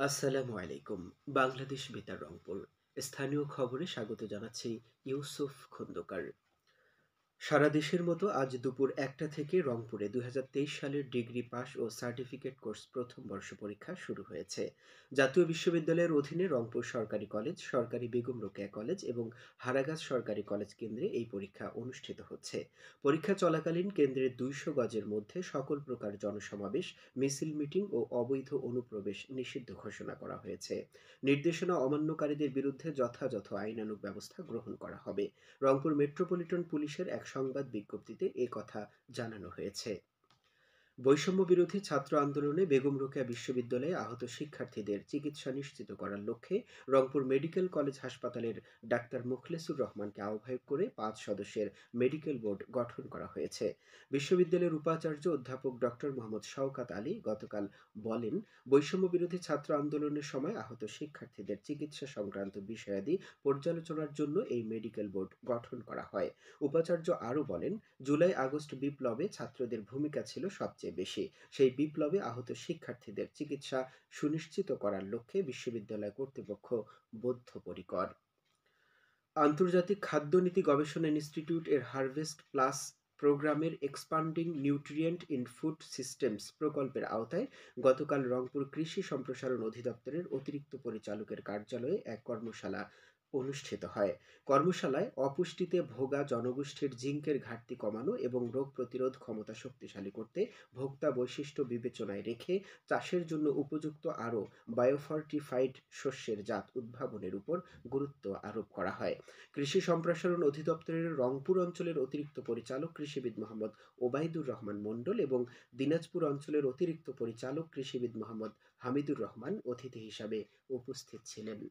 আসসালামু আলাইকুম। বাংলাদেশ বেতার রংপুর। স্থানীয় খবরে স্বাগত জানাচ্ছি ইউসুফ খন্দকার। সারা দেশের মতো আজ দুপুর ১টা থেকে রংপুরে ২০২৩ সালের ডিগ্রি পাস ও সার্টিফিকেট কোর্স প্রথম বর্ষ পরীক্ষা শুরু হয়েছে। জাতীয় বিশ্ববিদ্যালয়ের অধীনে রংপুর সরকারি কলেজ, সরকারি বেগম রোকেয়া কলেজ এবং হারাগাছ সরকারি কলেজ কেন্দ্রে এই পরীক্ষা অনুষ্ঠিত হচ্ছে। পরীক্ষা চলাকালীন কেন্দ্রের ২০০ গজের মধ্যে সকল প্রকার জনসমাবেশ, মিছিল, মিটিং ও অবৈধ অনুপ্রবেশ নিষিদ্ধ ঘোষণা করা হয়েছে। নির্দেশনা অমান্যকারীদের বিরুদ্ধে যথাযথ আইনানুগ ব্যবস্থা গ্রহণ করা হবে। রংপুর মেট্রোপলিটন পুলিশের এক সংবাদ বিজ্ঞপ্তিতে এ কথা জানানো হয়েছে। বৈষম্য বিরোধী ছাত্র আন্দোলনে বেগম রোকেয়া বিশ্ববিদ্যালয়ে আহত শিক্ষার্থীদের চিকিৎসা নিশ্চিত করার লক্ষ্যে রংপুর মেডিকেল কলেজ হাসপাতালের ডাক্তার মুখলেসুর রহমানকে আহ্বায়ক করে ৫ সদস্যের মেডিকেল বোর্ড গঠন করা হয়েছে। বিশ্ববিদ্যালয়ের উপাচার্য অধ্যাপক ডক্টর মোহাম্মদ শওকাত আলী গতকাল বলেন, বৈষম্য বিরোধী ছাত্র আন্দোলনের সময় আহত শিক্ষার্থীদের চিকিৎসা সংক্রান্ত বিষয়াদি পর্যালোচনার জন্য এই মেডিকেল বোর্ড গঠন করা হয়। উপাচার্য আরও বলেন, জুলাই আগস্ট বিপ্লবে ছাত্রদের ভূমিকা ছিল সবচেয়ে বেশি। সেই বিপ্লবে আহত শিক্ষার্থীদের চিকিৎসা সুনিশ্চিত করার লক্ষ্যে বিশ্ববিদ্যালয় কর্তৃপক্ষ বদ্ধপরিকর। আন্তর্জাতিক খাদ্য নীতি গবেষণা ইনস্টিটিউট এর হারভেস্ট প্লাস প্রোগ্রামের expanding nutrient in food systems প্রকল্পের আওতায় গতকাল রংপুর কৃষি সম্প্রসারণ অধিদপ্তরের অতিরিক্ত পরিচালকের কার্যালয়ে এক কর্মশালা অনুষ্ঠিত হয়। কর্মশালায় অপুষ্টিতে ভোগা জনগোষ্ঠীর জিঙ্কের ঘাটতি কমানো এবং রোগ প্রতিরোধ ক্ষমতা শক্তিশালী করতে ভোক্তা বৈশিষ্ট্য বিবেচনায় রেখে চাষের জন্য উপযুক্ত আরও বায়োফর্টিফাইড শস্যের জাত উদ্ভাবনের উপর গুরুত্ব আরোপ করা হয়। কৃষি সম্প্রসারণ অধিদপ্তরের রংপুর অঞ্চলের অতিরিক্ত পরিচালক কৃষিবিদ মোহাম্মদ ওবায়দুর রহমান মণ্ডল এবং দিনাজপুর অঞ্চলের অতিরিক্ত পরিচালক কৃষিবিদ মোহাম্মদ হামিদুর রহমান অতিথি হিসাবে উপস্থিত ছিলেন।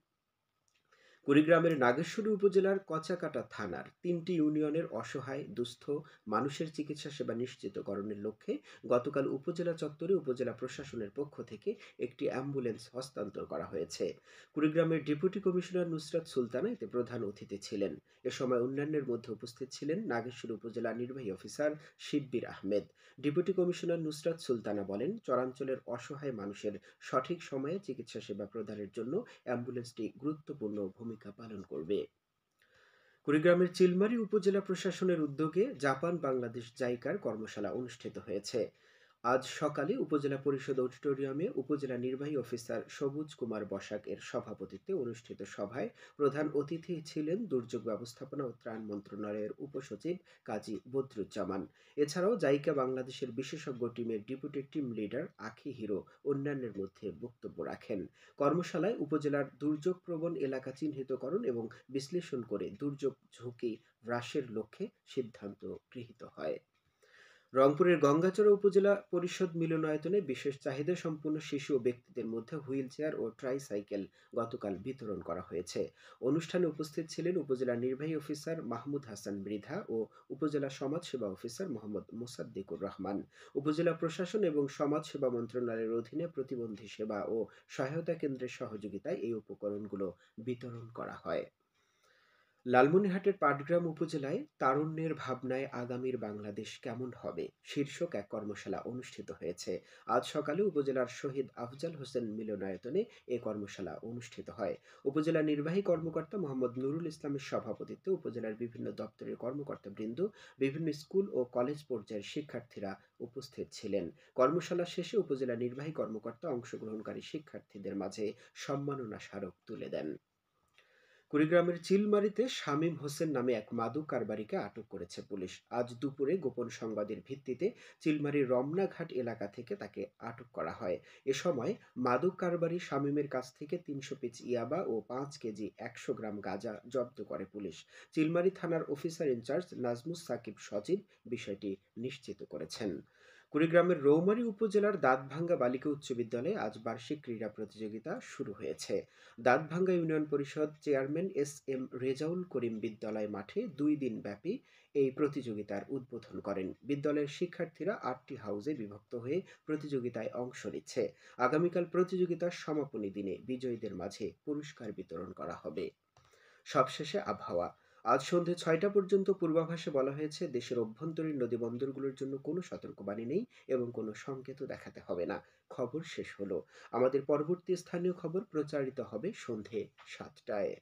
কুড়িগ্রামের নাগেশ্বরী উপজেলার কচাকাটা থানার ৩টি ইউনিয়নের অসহায় দুস্থ মানুষের চিকিৎসা সেবা নিশ্চিতকরণের লক্ষ্যে গতকাল উপজেলা চত্বরে উপজেলা প্রশাসনের পক্ষ থেকে একটি অ্যাম্বুলেন্স হস্তান্তর করা হয়েছে। কুড়িগ্রামের ডেপুটি কমিশনার নুসরাত সুলতানা এতে প্রধান অতিথি ছিলেন। এ সময় অন্যান্যের মধ্যে উপস্থিত ছিলেন নাগেশ্বরী উপজেলা নির্বাহী officer Shibbir Ahmed. Deputy commissioner Nusrat Sultana বলেন, চরাঞ্চলের অসহায় মানুষের সঠিক সময়ে চিকিৎসা সেবা প্রদানের জন্য অ্যাম্বুলেন্সটি গুরুত্বপূর্ণ ভূমিকা পালন করবে। কুড়িগ্রামের চিলমারী উপজেলা প্রশাসনের উদ্যোগে জাপান বাংলাদেশ জাইকার কর্মশালা অনুষ্ঠিত হয়েছে। আজ সকালে উপজেলা পরিষদ অডিটোরিয়ামে উপজেলা নির্বাহী অফিসার সবুজ কুমার বসাক এর সভাপতিত্বে অনুষ্ঠিত সভায় প্রধান অতিথি ছিলেন দুর্যোগ ব্যবস্থাপনা ও ত্রাণ মন্ত্রণালয়ের উপসচিব কাজী বদরুজ্জামান। এছাড়াও জাইকা বাংলাদেশের বিশেষজ্ঞ টিমের ডেপুটি টিম লিডার আখি হিরো অন্যান্যের মধ্যে বক্তব্য রাখেন। কর্মশালায় উপজেলার দুর্যোগ প্রবণ এলাকা চিহ্নিতকরণ এবং বিশ্লেষণ করে দুর্যোগ ঝুঁকি হ্রাসের লক্ষ্যে সিদ্ধান্ত গৃহীত হয়। রংপুরের গঙ্গাচড়া উপজেলা পরিষদ মিলনায়তনে বিশেষ চাহিদা সম্পন্ন শিশু ও ব্যক্তিদের মধ্যে হুইল চেয়ার ও ট্রাইসাইকেল গতকাল বিতরণ করা হয়েছে। অনুষ্ঠানে উপস্থিত ছিলেন উপজেলা নির্বাহী অফিসার মাহমুদ হাসান মৃধা ও উপজেলা সমাজসেবা অফিসার মোহাম্মদ মোসাদ্দিকুর রহমান। উপজেলা প্রশাসন এবং সমাজসেবা মন্ত্রণালয়ের অধীনে প্রতিবন্ধী সেবা ও সহায়তা কেন্দ্রের সহযোগিতায় এই উপকরণগুলো বিতরণ করা হয়। লালমনিরহাটের পাটগ্রাম উপজেলায় তারুণ্যের ভাবনায় আগামীর বাংলাদেশ কেমন হবে শীর্ষক এক কর্মশালা অনুষ্ঠিত হয়েছে। আজ সকালে উপজেলার শহীদ আফজাল হোসেন মিলনায়তনে এ কর্মশালা অনুষ্ঠিত হয়। উপজেলা নির্বাহী কর্মকর্তা মোহাম্মদ নুরুল ইসলামের সভাপতিত্বে উপজেলার বিভিন্ন দপ্তরের কর্মকর্তাবৃন্দ, বিভিন্ন স্কুল ও কলেজ পর্যায়ের শিক্ষার্থীরা উপস্থিত ছিলেন। কর্মশালা শেষে উপজেলা নির্বাহী কর্মকর্তা অংশগ্রহণকারী শিক্ষার্থীদের মাঝে সম্মাননা স্মারক তুলে দেন। কুড়িগ্রামের চিলমারীতে শামীম হোসেন নামে এক মাদক কারবারিকে আটক করেছে পুলিশ। আজ দুপুরে গোপন সংবাদের ভিত্তিতে চিলমারীর রমনাঘাট এলাকা থেকে তাকে আটক করা হয়। এ সময় মাদক কারবারি শামীমের কাছ থেকে ৩০০ পিস ইয়াবা ও ৫ কেজি ১০০ গ্রাম গাঁজা জব্দ করে পুলিশ। চিলমারী থানার অফিসার ইনচার্জ নাজমুস সাকিব সজীব বিষয়টি নিশ্চিত করেছেন। কুড়িগ্রামের রৌমারী উপজেলার দাঁতভাঙ্গা বালিকা উচ্চ বিদ্যালয়ে আজ বার্ষিক ক্রীড়া প্রতিযোগিতা শুরু হয়েছে। দাঁতভাঙ্গা ইউনিয়ন পরিষদ chairman S M Rezaul Karim বিদ্যালয় মাঠে ২ দিন ব্যাপী এই প্রতিযোগিতার উদ্বোধন করেন। বিদ্যালয়ের শিক্ষার্থীরা ৮টি হাউজে বিভক্ত হয়ে প্রতিযোগিতায় অংশ নিচ্ছে। আগামীকাল প্রতিযোগিতার সমাপনী দিনে বিজয়ীদের মাঝে পুরস্কার বিতরণ করা হবে। সবশেষে আবহাওয়া। আজ সন্ধে ৬টা পর্যন্ত পূর্বাভাসে বলা হয়েছে দেশের অভ্যন্তরীণ নদীবন্দরগুলোর জন্য কোনো সতর্কবাণী নেই এবং কোনো সংকেতও দেখাতে হবে না। খবর শেষ হলো। আমাদের পরবর্তী স্থানীয় খবর প্রচারিত হবে সন্ধে ৭টায়।